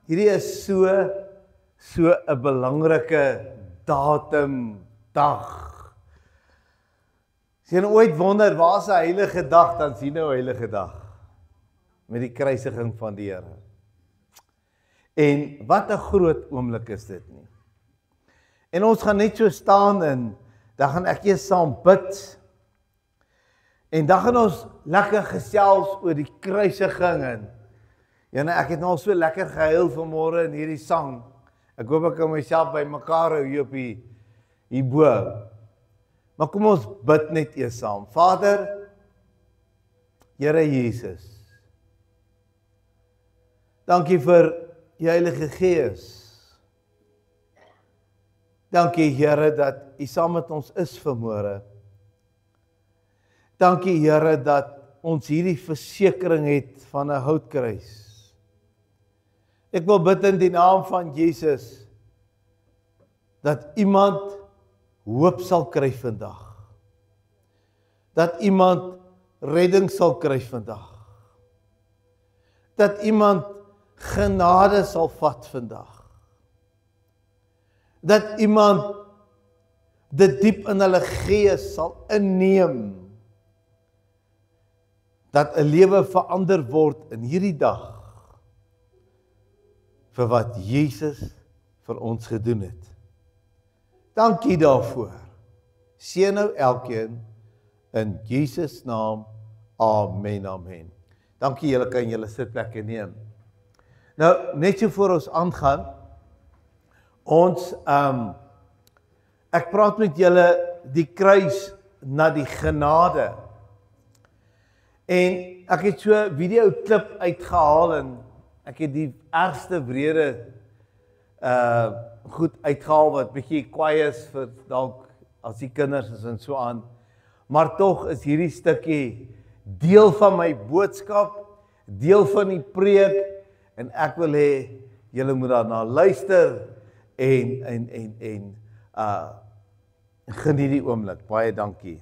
hierdie is so 'n belangrike datum, dag. As jy nou ooit wonder, waar is 'n heilige dag, dan sien jy nou 'n heilige dag. Met die kruisiging van die Here. En wat 'n groot oomblik is dit nie. En ons gaan net so staan en dan gaan ek eers saam bid. En dan gaan ons lekker gesels oor die kruisiging en ek het nou al so lekker gehuil vanmôre in hierdie sang. Ek hoop ek kan myself by mekaar hou hier op hierbo. Maar kom ons bid net eers saam. Vader, Here Jesus. Dankie vir die Heilige Gees. Dankie Here dat U saam met ons is vanmôre. Dankie Here dat ons hierdie versekering het van 'n houtkruis. Ek wil bid in die naam van Jesus dat iemand hoop sal kry vandag. Dat iemand redding sal kry vandag. Dat iemand genade sal vat vandag. Dat iemand dit diep in hulle gees sal inneem. Dat 'n lewe verander word in hierdie dag vir wat Jesus vir ons gedoen het. Dankie daarvoor. Seën nou elkeen in Jesus naam. Amen, amen. Dankie, julle kan julle sitplekke neem. Nou, net so voor ons aangaan, ek praat met julle die kruis na die genade. En ek het so 'n video klip uitgehaal en ek het die ergste wrede goed uitgehaal wat bietjie kwaai is vir dalk as die kinders is en so aan. Maar tog is hierdie stukkie deel van my boodskap, deel van die preek en ek wil hê julle moet daarna luister en geniet die oomblik. Baie dankie.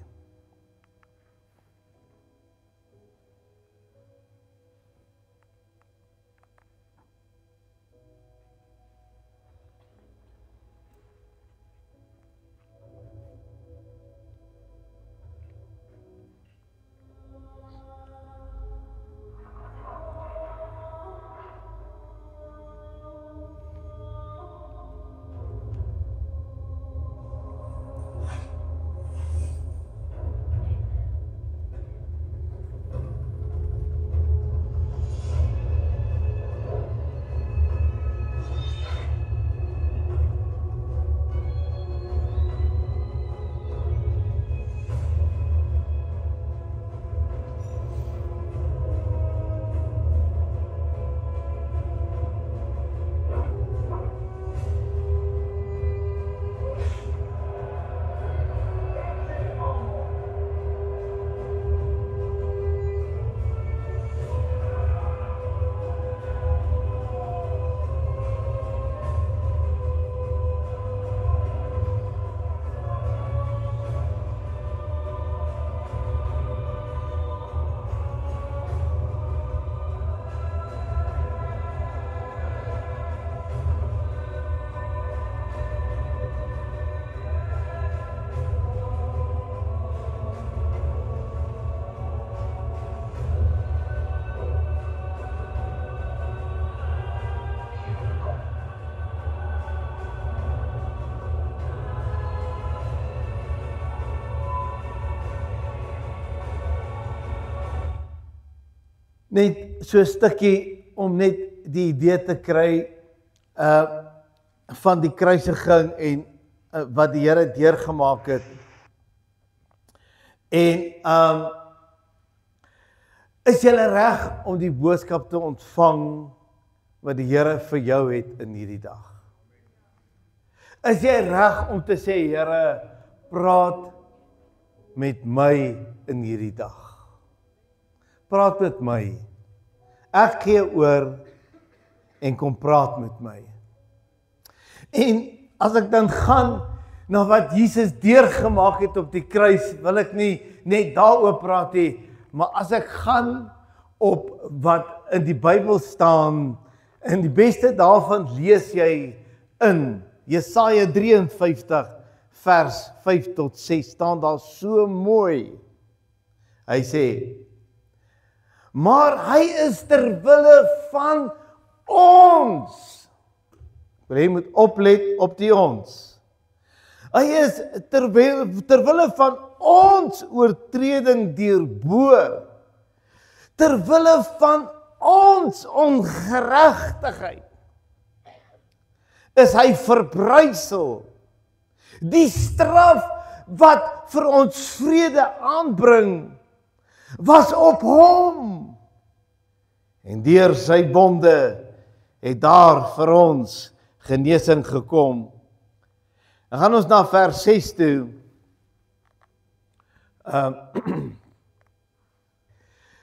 Net so 'n stukkie om net die idee te kry van die kruisiging en wat die Here deurgemaak het. En is jy reg om die boodskap te ontvang wat die Here vir jou het in hierdie dag? Is jy reg om te sê, Here, praat met my in hierdie dag? Praat met my. Ek gee oor en kom praat met my. En as ek dan gaan na wat Jesus deurgemaak het op die kruis, wil ek nie net daaroor praat nie, maar as ek gaan op wat in die Bybel staan, En die beste daarvan lees jy in Jesaja 53 vers 5 tot 6 staan daar so mooi. Hy sê, maar hy is ter wille van ons. Jy moet oplet op die ons. Hy is ter wille van ons oortreding deurboor. Ter wille van ons ongeregtigheid is hy verbrysel. Die straf wat vir ons vrede aanbring, was op hom. En deur sy bonde het daar vir ons genesing gekom. Dan gaan ons na vers 6 toe.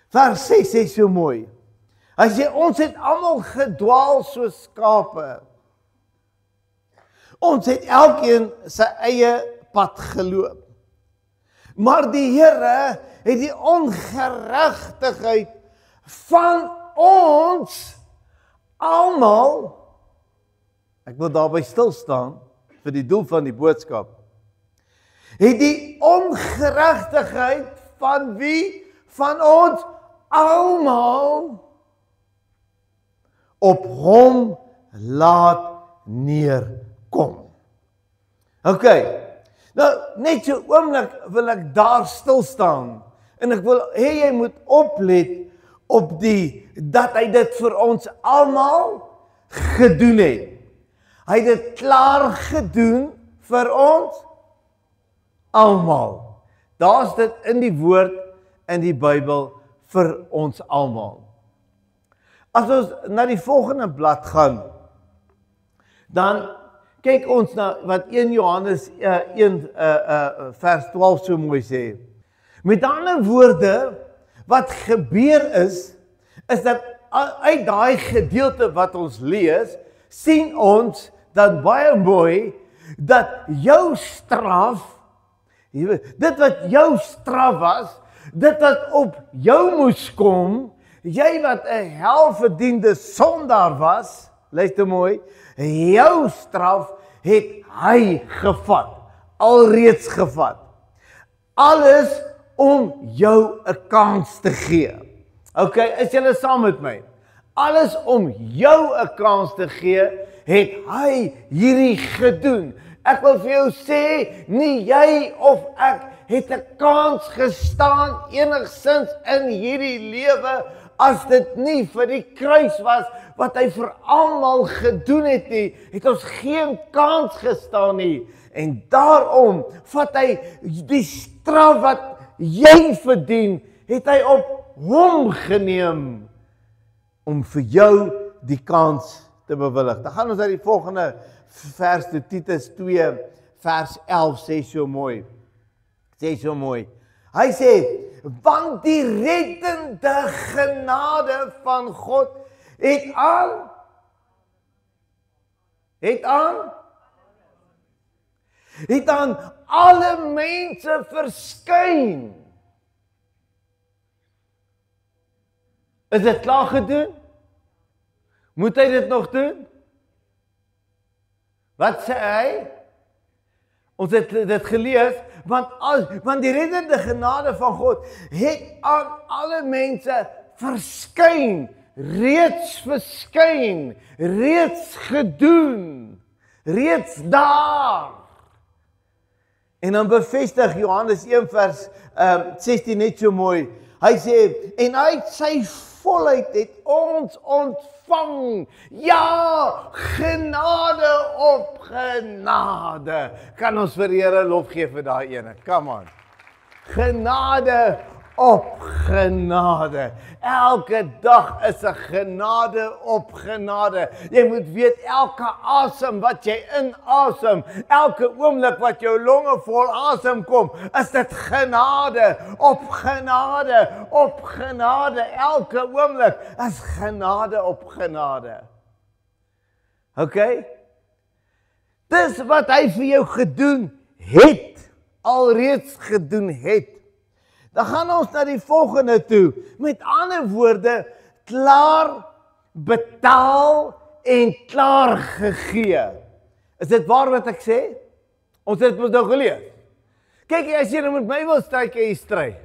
Vers 6 sê so mooi. Hy sê, ons het almal gedwaal soos skape. Ons het elkeen sy eie pad geloop. Maar die Here het die ongeregtigheid van ons almal, ek wil daarby stil staan vir die doel van die boodskap, het die ongeregtigheid van wie? Van ons almal op hom laat neerkom. OK. Nou, net so oomblik wil ek daar stil staan en ek wil hê jy moet oplet op dat hy dit vir ons almal gedoen het. Hy het dit klaar gedoen vir ons almal. Daar's dit in die woord in die Bybel vir ons almal. As ons na die volgende blad gaan, dan kyk ons na wat 1 Johannes 1 vers 12 so mooi sê. Met ander woorde, wat gebeur is dat uit daai gedeelte wat ons lees, sien ons dat baie mooi, dat jou straf, dit wat jou straf was, dit wat op jou moes kom, jy wat 'n helverdiende sondaar was, luister mooi, jou straf het hy gevat, alreeds gevat. Alles om jou 'n kans te gee. OK, is julle saam met my? Alles om jou 'n kans te gee, het hy hierdie gedoen. Ek wil vir jou sê, nie jy of ek het 'n kans gestaan enigsins in hierdie lewe as dit nie vir die kruis was wat hy vir almal gedoen het nie, het ons geen kans gestaan nie. En daarom vat hy die straf wat jy verdien, het hy op hom geneem om vir jou die kans te bewillig. Dan gaan ons na die volgende vers toe, Titus 2 vers 11 sê so mooi. Hy sê, want die reddende genade van God het aan alle mense verskyn. Is dit klaar gedoen? Moet hy dit nog doen? Wat sê hy? Ons het dit gelees, want die reddende genade van God het aan alle mense verskyn, reeds gedoen, reeds daar. En dan bevestig Johannes 1 vers 16 net so mooi. Hy sê, en uit sy volheid het ons ontvang, ja, genade op genade. Kan ons vir die Here lof gee vir daai ene? Come on. Genade op genade. Elke dag is 'n genade op genade. Jy moet weet, elke asem wat jy inasem, elke oomblik wat jou longe vol asem kom, is dit genade op genade op genade. Elke oomblik is genade op genade. OK? Dis wat hy vir jou gedoen het, alreeds gedoen het. Dan gaan ons na die volgende toe. Met ander woorde, klaar betaal en klaar gegee. Is dit waar wat ek sê? Ons het mos nou gelees. Kyk, as jy nou met my wil stry, kan jy stry.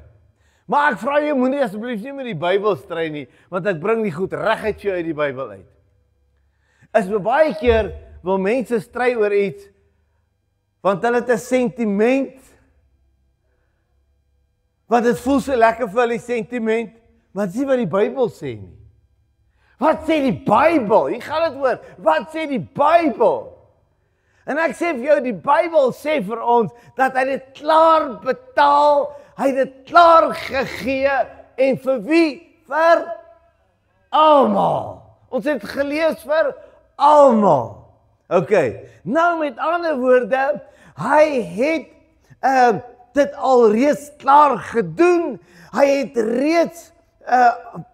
Maar ek vra jou, moenie asseblief nie met die Bybel stry nie, want ek bring die goed reguit vir jou uit die Bybel uit. Is baie keer wil mense stry oor iets, want hulle het 'n sentiment, want dit voel so lekker vir hulle sentiment, maar dit is nie wat die Bybel sê nie. Wat sê die Bybel? Hier gaan dit oor. Wat sê die Bybel? En ek sê vir jou, die Bybel sê vir ons, dat hy dit klaar betaal, hy het dit klaar gegee, en vir wie? Vir almal. Ons het gelees vir almal. Ok, nou met ander woorde, hy het dit alreeds klaar gedoen, hy het reeds,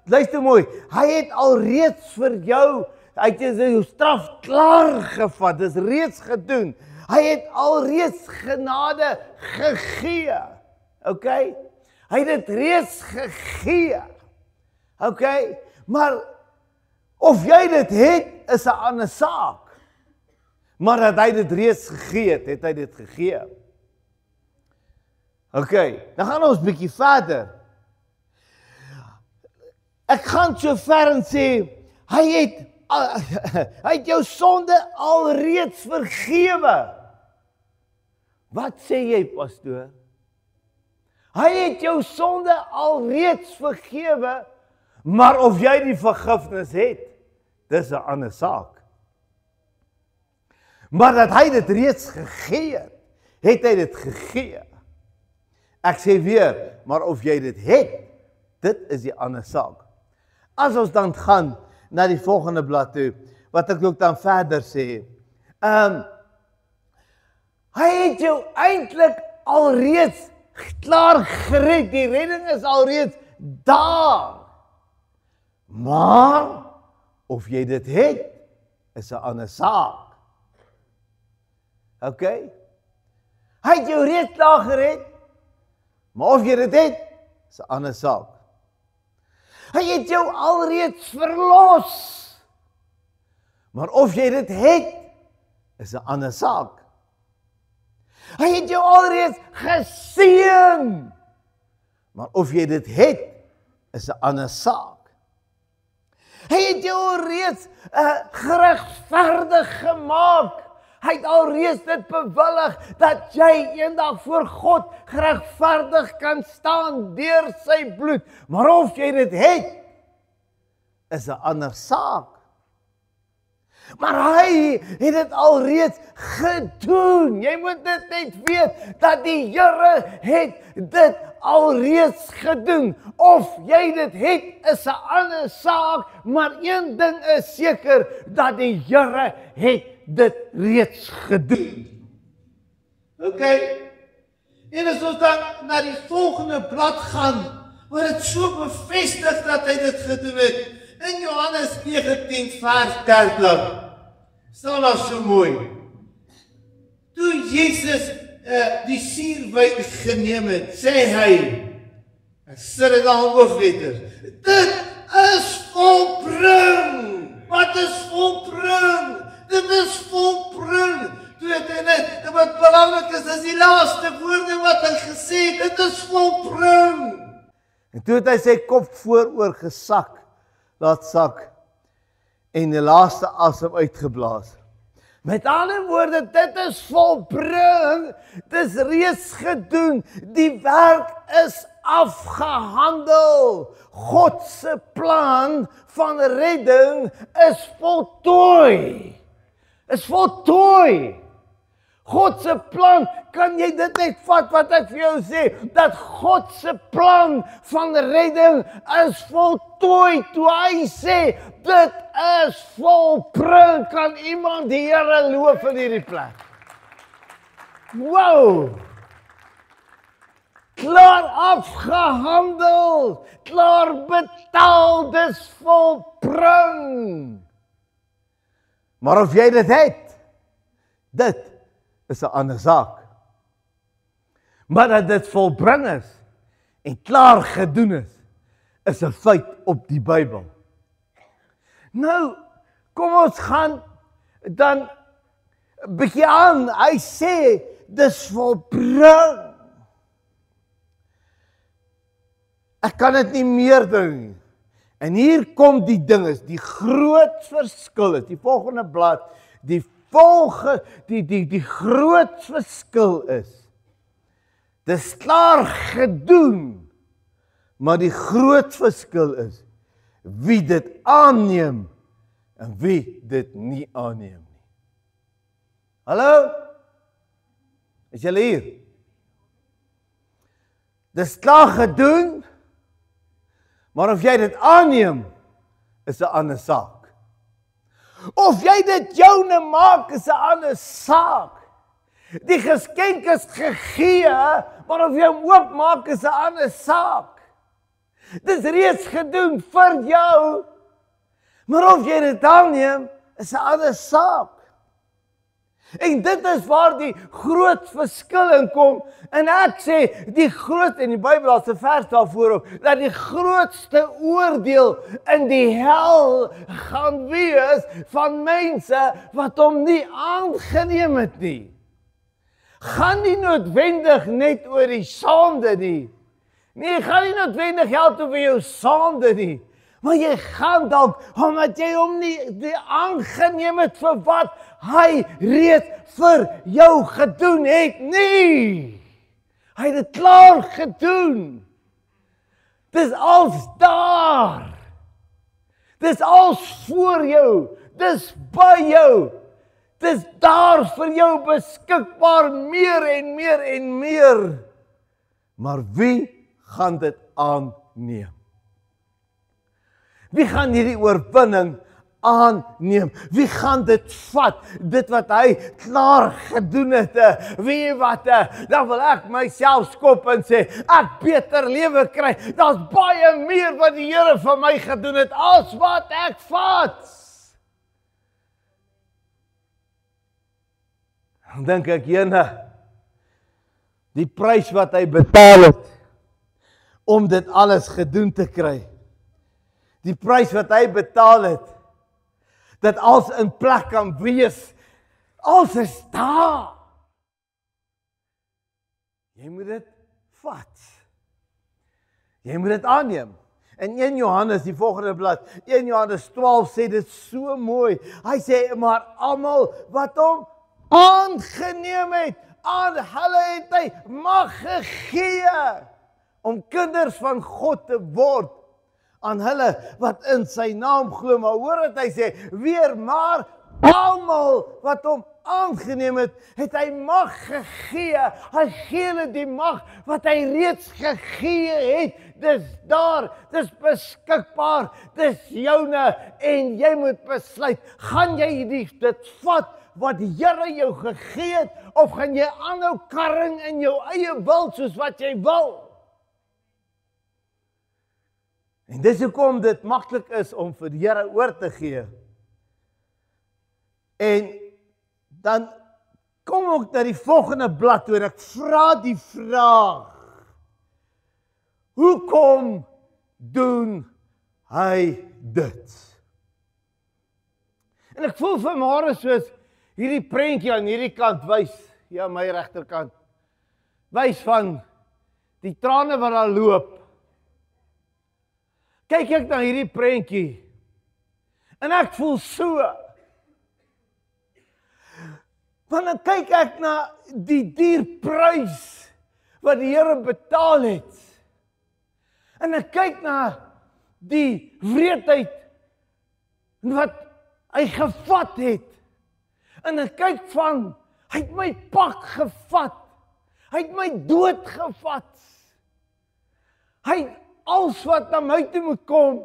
luister mooi, hy het alreeds vir jou, hy het jou straf klaar gevat, dis reeds gedoen, hy het alreeds genade gegee, ok, hy het dit reeds gegee, ok, maar of jy dit het, is 'n ander saak, maar dat hy dit reeds gegee het hy dit gegee. Ok, dan gaan ons bietjie verder. Ek gaan so ver en sê, hy het jou sonde alreeds vergewe. Wat sê jy, pastoor? Hy het jou sonde alreeds vergewe, maar of jy die vergifnis het, dis 'n ander saak. Maar dat hy dit reeds gegee het hy dit gegee. Ek sê weer, maar of jy dit het, dit is die ander saak. As ons dan gaan na die volgende blad toe, wat ek ook dan verder sê, hy het jou eintlik alreeds klaar gered, die redding is alreeds daar. Maar, of jy dit het, is 'n ander saak. Ok? Hy het jou reeds klaar gered, maar of jy dit het, is 'n ander saak. Hy het jou alreeds verlos, maar of jy dit het, is 'n ander saak. Hy het jou alreeds geseën, maar of jy dit het, is 'n ander saak. Hy het jou alreeds geregverdig gemaak. Hy het alreeds dit bewillig, dat jy eendag voor God geregverdig kan staan deur sy bloed. Maar of jy dit het, is 'n ander saak. Maar hy het dit alreeds gedoen. Jy moet dit net weet, dat die Here het dit alreeds gedoen. Of jy dit het, is 'n ander saak, maar een ding is seker, dat die Here het dit reeds gedoen. Ok, en as ons dan na die volgende blad gaan, waar het so bevestig dat hy dit gedoen het, in Johannes 19 vers 30, staan daar so mooi. Toe Jesus die suurwyn geneem het, sê hy, ek sit dit aan hoofletters, dit is volbring. Wat is volbring? Dit is volbring. Toe het hy net, en wat belangrik is die laaste woorde wat hy gesê het, dit is volbring. En toe het hy sy kop vooroor gesak, laat sak, en die laaste asem uitgeblaas. Met ander woorde, dit is volbring, dit is reeds gedoen, die werk is afgehandel. God se plan van redding is voltooi. Is voltooi. God se plan, kan jy dit net vat wat ek vir jou sê, dat God se plan van redding is voltooi, toe hy sê, dit is volbring. Kan iemand die Here loof in hierdie plek? Wow! Klaar afgehandel, klaar betaal, dis volbring. Maar of jy dit het, dit is 'n ander saak. Maar dat dit volbring is en klaar gedoen is 'n feit op die Bybel. Nou, kom ons gaan dan 'n bietjie aan. Hy sê, dis volbring. Ek kan dit nie meer doen nie. En hier kom die ding is, die groot verskil is, die volgende blad, die groot verskil is, dis klaar gedoen, maar die groot verskil is, wie dit aanneem, en wie dit nie aanneem nie. Hallo? Is julle hier? Dis klaar gedoen, maar of jy dit aanneem, is 'n ander saak. Of jy dit joune maak, is 'n ander saak. Die geskenk is gegee, maar of jy hom oopmaak, is 'n ander saak. Dis reeds gedoen vir jou, maar of jy dit aanneem, is 'n ander saak. En dit is waar die groot verskil in kom. En ek sê, die Bybel het 'n vers daarvoor ook, dat die grootste oordeel in die hel gaan wees van mense wat hom nie aangeneem het nie. Gaan nie noodwendig net oor die sonde nie. Nee, gaan nie noodwendig geld oor jou sonde nie. Maar jy gaan dalk, omdat jy hom nie aangeneem het vir wat hy reeds vir jou gedoen het nie. Hy het dit klaar gedoen. Dis als daar. Dis als voor jou. Dis by jou. Dis daar vir jou beskikbaar meer en meer en meer. Maar wie gaan dit aanneem? Wie gaan hierdie oorwinning aanneem? Wie gaan dit vat? Dit wat hy klaar gedoen het. Wie wat, dan wil ek myself skop en sê, ek beter lewe kry. Daar's baie meer wat die Here vir my gedoen het, as wat ek vat. Dan dink ek, die prys wat hy betaal het, om dit alles gedoen te kry. Die prys wat hy betaal het, dat alles in plek kan wees, alles is daar. Jy moet dit vat. Jy moet dit aanneem. En 1 Johannes, die volgende blad, 1 Johannes 12 sê dit so mooi. Hy sê, maar almal wat hom aangeneem het, aan hulle het hy mag gegee, om kinders van God te word, aan hulle wat in sy naam glo. Maar hoor wat hy sê, weer maar almal wat hom aangeneem het, het hy mag gegee. Hy gee hulle die mag wat hy reeds gegee het. Dis daar, dis beskikbaar, dis joune en jy moet besluit, gaan jy dit vat wat die Here jou gegee het, of gaan jy aanhou karring in jou eie wil soos wat jy wil? En dis hoekom dit maklik is om vir die Here oor te gee. En dan kom ek na die volgende blad toe en ek vra die vraag, hoekom doen hy dit? En ek voel vanmôre soos hierdie prentjie aan hierdie kant wys, ja, my regterkant, wys van die trane wat daar loop. Kyk ek na hierdie prentjie, en ek voel so. Want dan kyk ek na die dierprys wat die Here betaal het. En ek kyk na die wreedheid wat hy gevat het. En ek kyk van, hy het my pak gevat. Hy het my dood gevat. Hy het alles wat na my toe moet kom,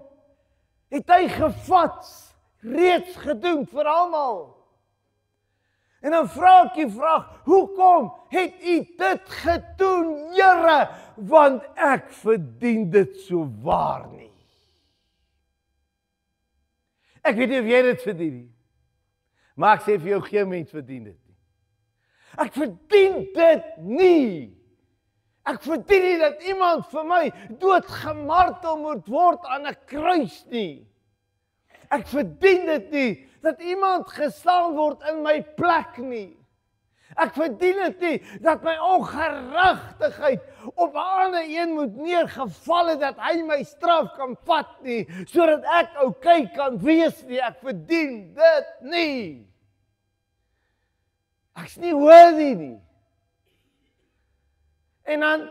het hy gevat, reeds gedoen vir almal. En dan vra ek die vraag, hoekom het u dit gedoen, Here? Want ek verdien dit so waar nie. Ek weet nie of jy dit verdien nie, maar ek sê vir jou, geen mens verdien dit nie. Ek verdien dit nie. Ek verdien nie dat iemand vir my doodgemartel moet word aan 'n kruis nie. Ek verdien dit nie, dat iemand geslaan word in my plek nie. Ek verdien dit nie, dat my ongeregtigheid op 'n ander een moet neergeval het, dat hy my straf kan vat nie, sodat ek okay kan wees nie. Ek verdien dit nie. Ek's nie worthy nie. En dan,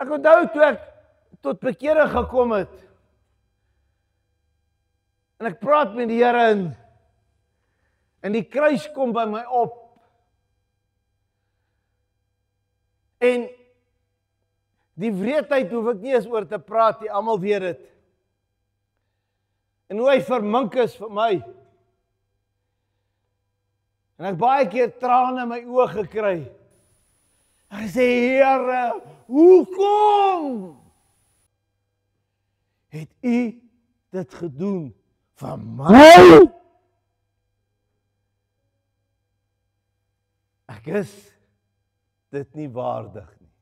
ek onthou toe ek tot bekering gekom het, en ek praat met die Here en die kruis kom by my op. En die wreedheid hoef ek nie eens oor te praat nie, almal weet dit. En hoe hy vermink is vir my. En ek baie keer trane in my oë gekry. Ek sê, Here, hoekom het U dit gedoen vir my? Ek is dit nie waardig nie.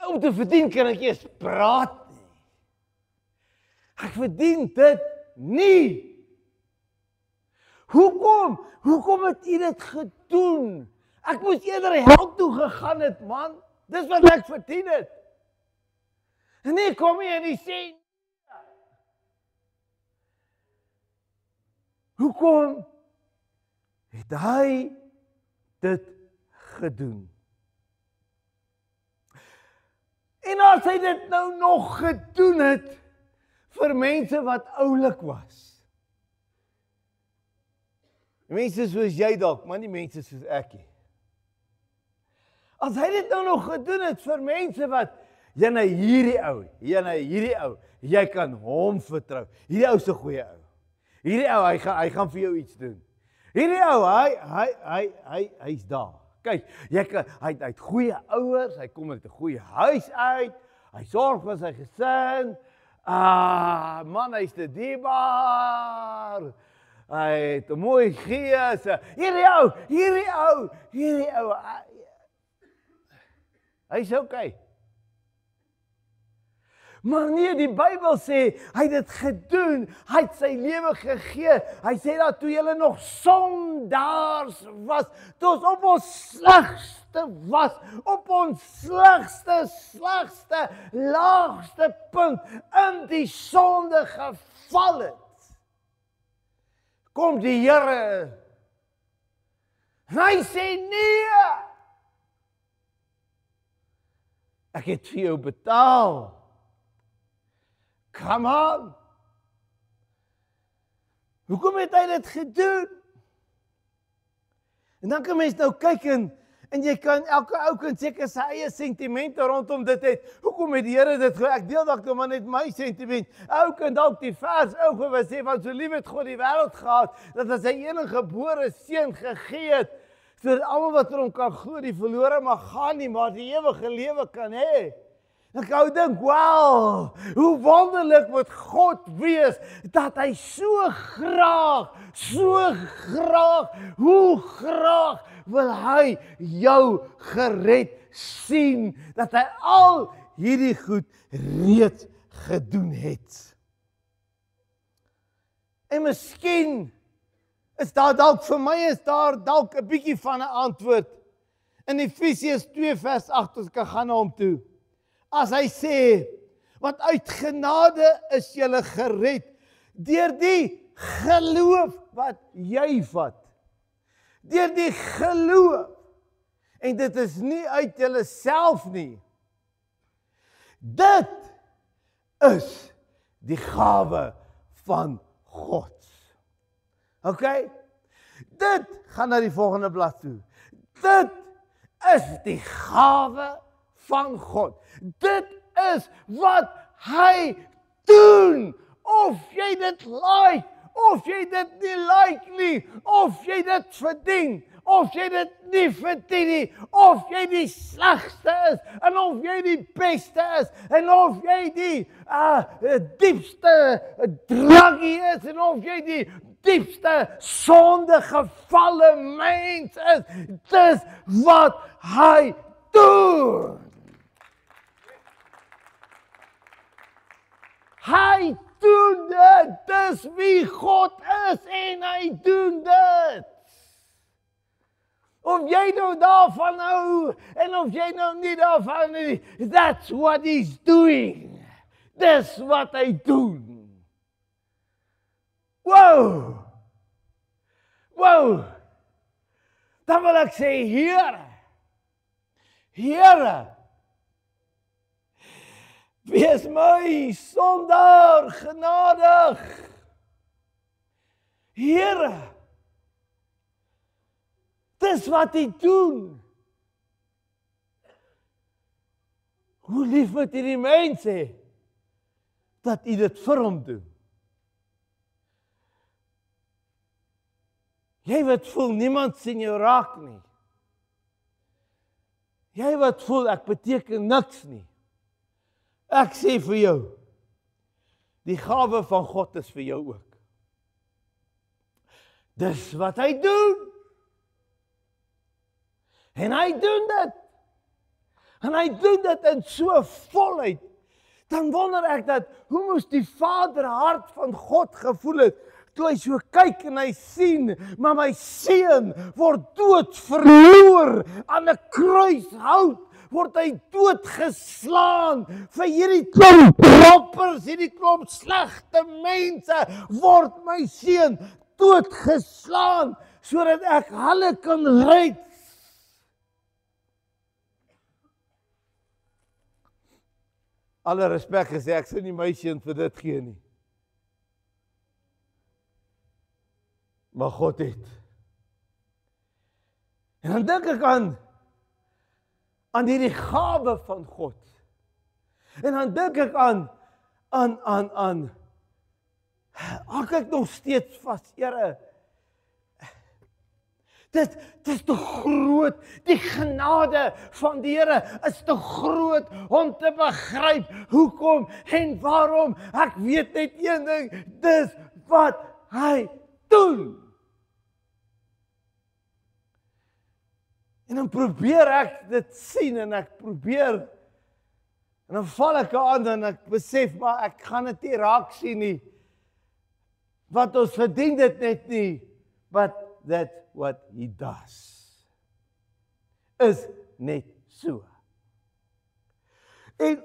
Om te verdien kan ek eers praat nie. Ek verdien dit nie. Hoekom het U dit gedoen? Ek moes eerder hel toe gegaan het, man. Dis wat ek verdien het. En nie kom jy en jy sê, hoekom het hy dit gedoen? En as hy dit nou nog gedoen het vir mense wat oulik was. Mense soos jy dalk, maar nie mense soos ek nie. As hy dit nou nog gedoen het vir mense wat, hierdie ou, jy kan hom vertrou. Hierdie ou is 'n goeie ou. Hierdie ou, hy gaan vir jou iets doen. Hierdie ou, hy's daar. Kyk, hy het goeie ouers, hy kom uit 'n goeie huis uit, hy sorg vir sy gesin. Man, hy's te dierbaar. Hy het 'n mooi gees. Hierdie ou, hy's okay. Maar nee, die Bybel sê, hy het dit gedoen, hy het sy lewe gegee. Hy sê dat toe julle nog sondaars was, toe ons op ons slegste was, op ons slegste, laagste punt, in die sonde geval het, kom die Here, en hy sê, nee, ek het vir jou betaal. Come on. Hoekom het hy dit gedoen? En dan kan mens nou kyk en jy kan, elke ou kan seker sy eie sentimente rondom dit het. Hoekom het die Here dit gedoen? Ek deel dalk maar net my sentiment. Ou kan dalk die vers gewees sê, want so lief het God die wêreld gehad, dat hy sy enige gebore seun gegee het, sodat almal wat vir hom kan glo, die verlore mag gaan nie, maar die ewige lewe kan hê. Ek dink, wow, hoe wonderlik moet God wees, dat hy so graag, hoe graag wil hy jou gered sien, dat hy al hierdie goed reeds gedoen het. En miskien is daar dalk vir my, is daar dalk 'n bietjie van 'n antwoord. In Efesiërs 2 vers 8, ons kan gaan na hom toe. As hy sê, want uit genade is julle gered, deur die geloof wat jy vat. Deur die geloof. En dit is nie uit julle self nie. Dit is die gawe van God. Okay? Dit gaan na die volgende blad toe. Dit is die gawe van God. Dit is wat hy doen. Of jy dit like, of jy dit nie like nie, of jy dit verdien, of jy dit nie verdien nie, of jy die slegste is, en of jy die beste is, en of jy die diepste draggie is, en of jy die diepste sonde gevalle mens is. Dis wat hy doen. Hy doen dit. Dis wie God is en hy doen dit. Of jy nou daarvan hou en of jy nou nie daarvan nie, that's what he's doing. Dis wat hy doen. Wow! Wow! Dan wil ek sê, Here, wees my sondaar genadig. Here, dis wat hy doen. Hoe lief moet hierdie mense dat hy dit vir hom doen. Jy wat voel, niemand sien jou raak nie. Jy wat voel, ek beteken niks nie. Ek sê vir jou, die gawe van God is vir jou ook. Dis wat hy doen. En hy doen dit. En hy doen dit in so volheid. Dan wonder ek dat, hoe moes die Vader hart van God gevoel het, toe hy so kyk en hy sien, maar my seun word dood verloor aan 'n kruishout, word hy doodgeslaan vir hierdie klomp roppers, hierdie klomp slegte mense, word my seun doodgeslaan, sodat ek hulle kan red. Alle respek gesê, ek sou nie my seun vir dit gee nie. Maar God het. En dan dink ek aan hierdie gawe van God. En dan dink ek aan ek nog steeds vas, Here. Dit is te groot, die genade van die Here is te groot om te begryp hoekom en waarom. Ek weet net een ding, dis wat hy doen. En dan probeer ek dit sien en ek probeer, en dan val ek aan en ek besef, maar ek gaan dit nie raak sien nie. Want ons verdien dit net nie, but that's what he does. Is net so. En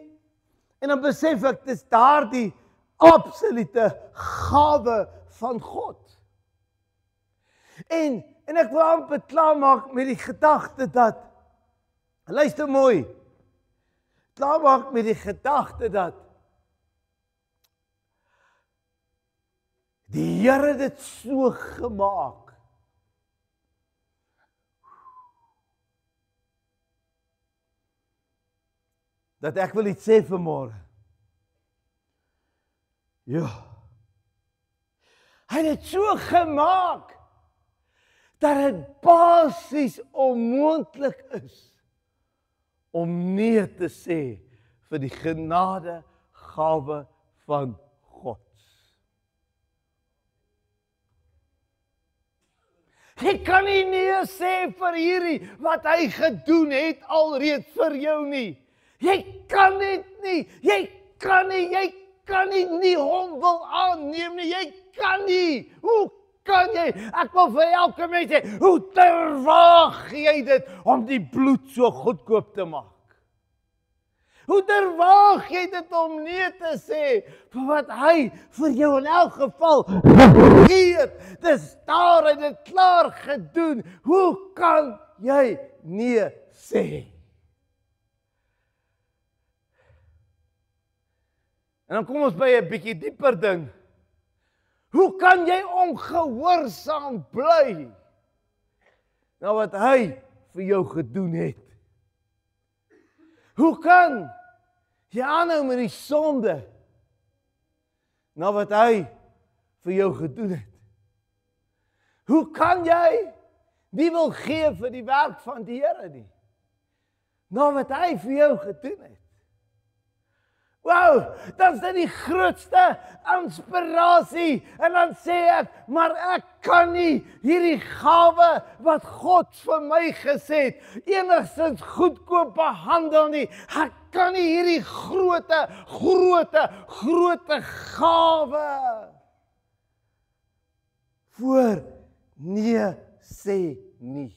dan besef ek, dis daardie absolute gawe van God. En ek wil amper klaar maak met die gedagte dat, luister mooi, klaar maak met die gedagte dat die Here dit so gemaak. Dat ek wil iets sê vanmôre. Ja. Hy het dit so gemaak dat dit basies onmoontlik is om nee te sê vir die genade gawe van God. Jy kan nie nee sê vir hierdie wat hy gedoen het alreeds vir jou nie. Jy kan dit nie. Jy kan nie hom wil aanneem nie. Jy kan nie. Hoe kan jy? Ek wil vir elke mens sê, hoe terwaag jy dit om die bloed so goedkoop te maak? Hoe terwaag jy dit om nee te sê vir wat hy vir jou in elk geval gegee het? Dis daar en dit klaar gedoen. Hoe kan jy nee sê? En dan kom ons by 'n bietjie dieper ding. Hoe kan jy ongehoorsaam bly na wat hy vir jou gedoen het? Hoe kan jy aanhou met die sonde na wat hy vir jou gedoen het? Hoe kan jy nie wil gee vir die werk van die Here nie, na wat hy vir jou gedoen het? Wow, dat is die grootste inspirasie. En dan sê ek, maar ek kan nie hierdie gawe wat God vir my gesê het, enigstens goedkoop behandel nie. Ek kan nie hierdie groot gawe voor nee sê nie.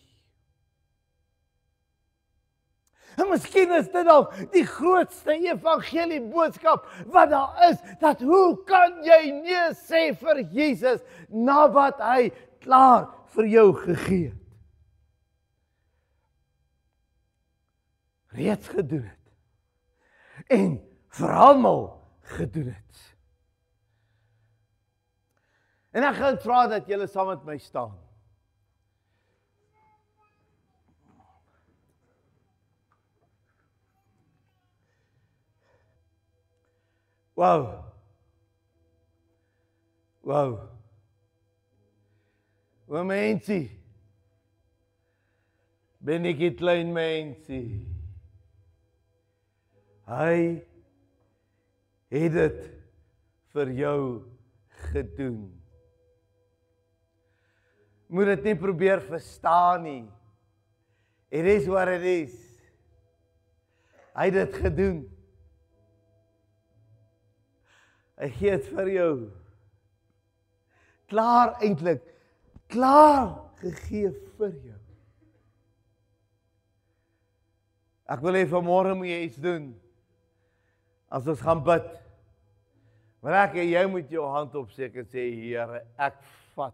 En miskien is dit dalk die grootste evangelie boodskap wat daar is, dat hoe kan jy nee sê vir Jesus, na wat hy klaar vir jou gegee het? Reeds gedoen het. En vir almal gedoen het. En ek gaan vra dat julle saam met my staan. Wow. O mensie. Ben ek 'n klein mensie. Hy het dit vir jou gedoen. Moet dit nie probeer verstaan nie. It is what it is. Hy het dit gedoen. Hy gee dit vir jou. Klaar eintlik. Klaar gegee vir jou. Ek wil hê vanmôre moet jy iets doen. As ons gaan bid. Maar jy moet jou hand opsteek en sê, Here, ek vat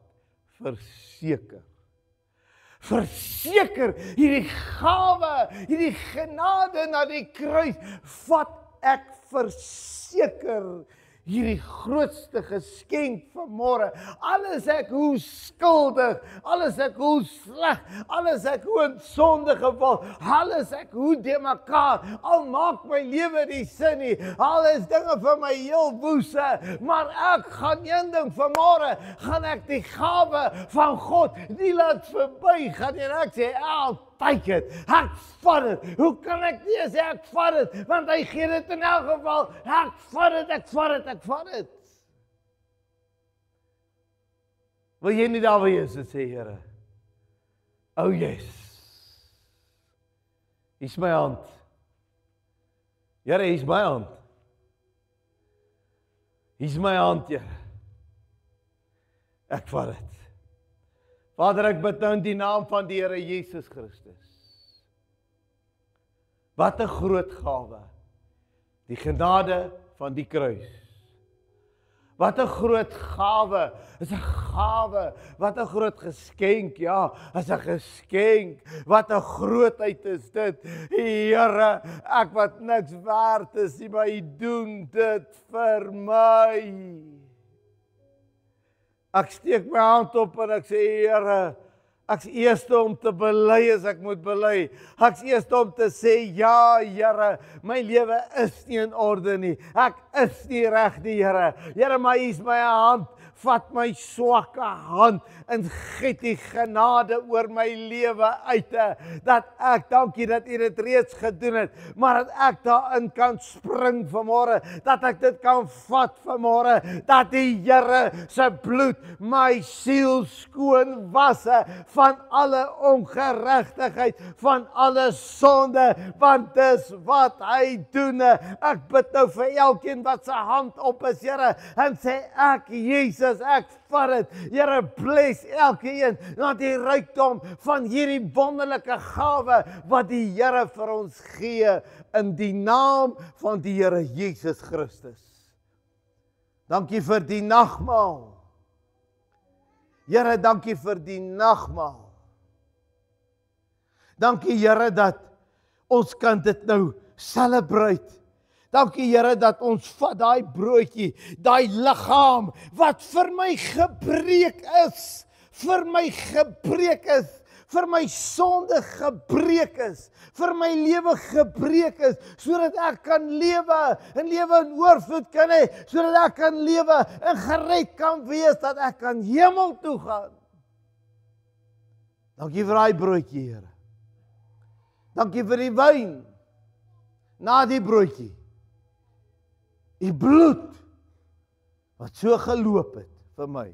verseker hierdie gawe, hierdie genade na die kruis, vat ek verseker hierdie grootste geskenk vanmôre. Alles ek hoe skuldig, alles ek hoe sleg, alles ek hoe in sonde geval, alles ek hoe de mekaar, al maak my lewe nie sin nie, al is dinge vir my heel woese, maar ek gaan een ding vanmôre, gaan ek die gawe van God nie laat verby gaan en ek sê, take it, ek vat dit. Hoe kan ek nie sê ek vat dit, want hy gee dit in elk geval, ek vat dit. Wil jy nie daar wees en sê, Here, oh yes, hier's my hand. Here, hier's my hand. Hier's my hand, Here. Ek vat dit. Vader, ek bid nou in die naam van die Here Jesus Christus. Wat 'n groot gawe. Die genade van die kruis. Wat 'n groot gawe. Is 'n gawe. Wat 'n groot geskenk. Ja, is 'n geskenk. Wat 'n grootheid is dit. Here, ek wat niks werd is, maar U doen dit vir my. Ek steek my hand op en ek sê, Here, ek's eerste om te bely as ek moet bely. Ek's eerste om te sê, ja, Here, my lewe is nie in orde nie. Ek is nie reg nie, Here. Here, maar U is my hand. Vat my swakke hand en giet die genade oor my lewe uit. Dat ek, dankie dat U dit reeds gedoen het, maar dat ek daarin kan spring vanmôre, dat ek dit kan vat vanmôre, dat die Here se bloed my siel skoon wasse van alle ongeregtigheid, van alle sonde, want dis wat hy doen. Ek bid nou vir elkeen wat sy hand op is, Here, en sê ek, Jesus, ek vat dit. Here, bless elkeen na die rykdom van hierdie wonderlike gawe wat die Here vir ons gee in die naam van die Here Jesus Christus. Dankie vir die nagmaal. Here, dankie vir die nagmaal. Dankie, Here, dat ons kan dit nou celebrate. Dankie, Here, dat ons vat daai broodjie, daai liggaam wat vir my gebreek is, vir my sonde gebreek is, vir my lewe gebreek is, sodat ek kan lewe in oorvloed kan hê, sodat ek kan lewe en gered kan wees, dat ek kan hemel toe gaan. Dankie vir daai broodjie, Here. Dankie vir die wyn na die broodjie. U bloed wat so geloop het vir my.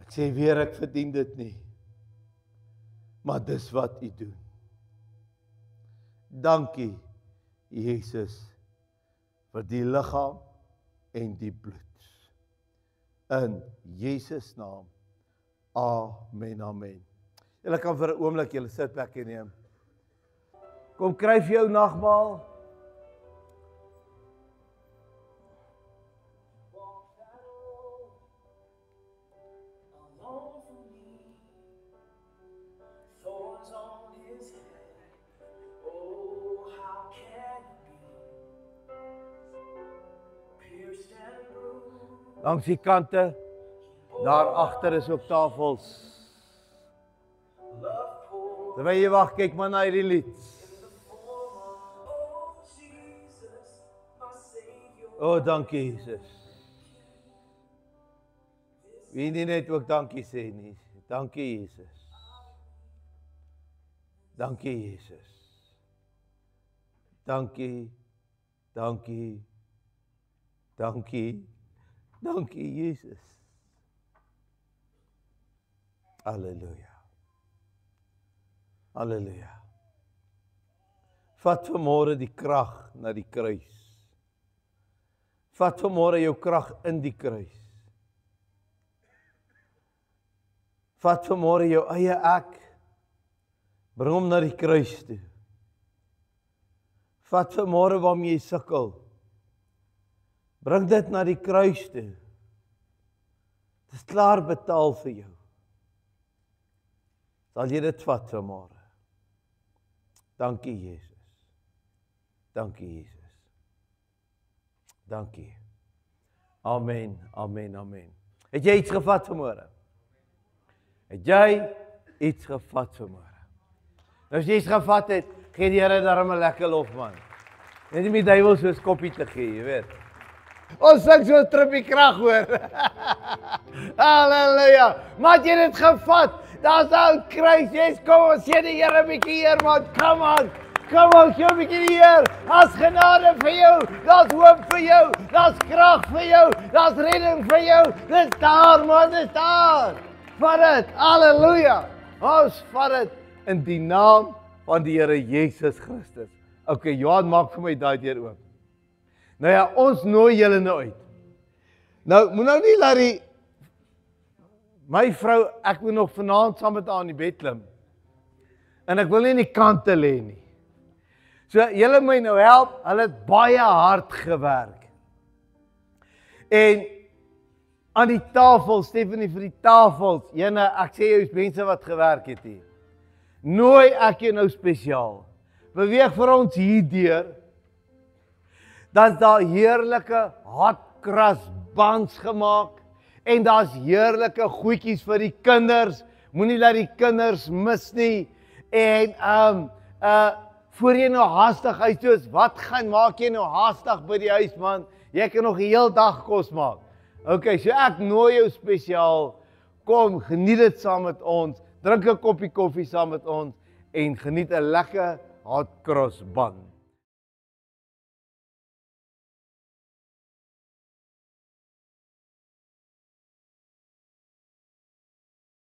Ek sê weer, ek verdien dit nie. maar dis wat U doen. Dankie, Jesus, vir die liggaam en die bloed. In Jesus naam. Amen, amen. Julle kan vir 'n oomblik julle sitplekke neem. Kom kry vir jou nagmaal. Langs die kante, daar agter is ook tafels. Terwyl jy wag, kyk maar na hierdie lied. O, dankie Jesus. Wie nie net ook dankie sê nie. Dankie Jesus. Dankie Jesus. Dankie, dankie, dankie. Dankie Jesus. Halleluja. Halleluja. Vat vanmôre die krag na die kruis. Vat vanmôre jou krag in die kruis. Vat vanmôre jou eie ek. Bring hom na die kruis toe. Vat vanmôre waarmee jy sukkel. Bring dit na die kruis toe. Dit is klaar betaal vir jou. Sal jy dit vat vanmôre? Dankie Jesus. Dankie Jesus. Dankie. Amen, amen, amen. Het jy iets gevat vanmôre? Het jy iets gevat vanmôre? Nou as jy iets gevat het, gee die Here daarom 'n lekker lof man. Net nie die duiwel soos koppie te gee, jy weet. Ons sing so trippie krag hoor. Halleluja. Maar jy het dit gevat. Daar's al kruis. Yes, kom ons sien die Here 'n bietjie hier man. Come on. Kom ons sien 'n bietjie hier. Daar's genade vir jou. Daar's hoop vir jou. Daar's krag vir jou. Daar's redding vir jou. Dis daar man, dis daar. Vat dit. Halleluja. Ons vat dit in die naam van die Here Jesus Christus. Okay, Johan maak vir my daai deur oop. Nou ja, ons nooi julle nou uit. Nou, moet nou nie laat my vrou, ek moet nog vanaand saam met haar in die bed klim. En ek wil nie in die kante lê nie. So, julle my nou help, hulle het baie hard gewerk. En aan die tafel, Stephanie vir die tafels, jene, ek sê jou is mense wat gewerk het hier. Nooi ek jou nou spesiaal. Beweeg vir ons hierdeur. Dan's daar heerlike hotcross buns gemaak en daar's heerlike goedjies vir die kinders. Moenie laat die kinders mis nie. En voor jy nou haastig huis toe is, wat gaan maak jy nou haastig by die huis man? Jy kan nog 'n heel dag kos maak. Okay, so ek nooi jou spesiaal. Kom, geniet dit saam met ons. Drink 'n koppie koffie saam met ons en geniet 'n lekker hotcross bun.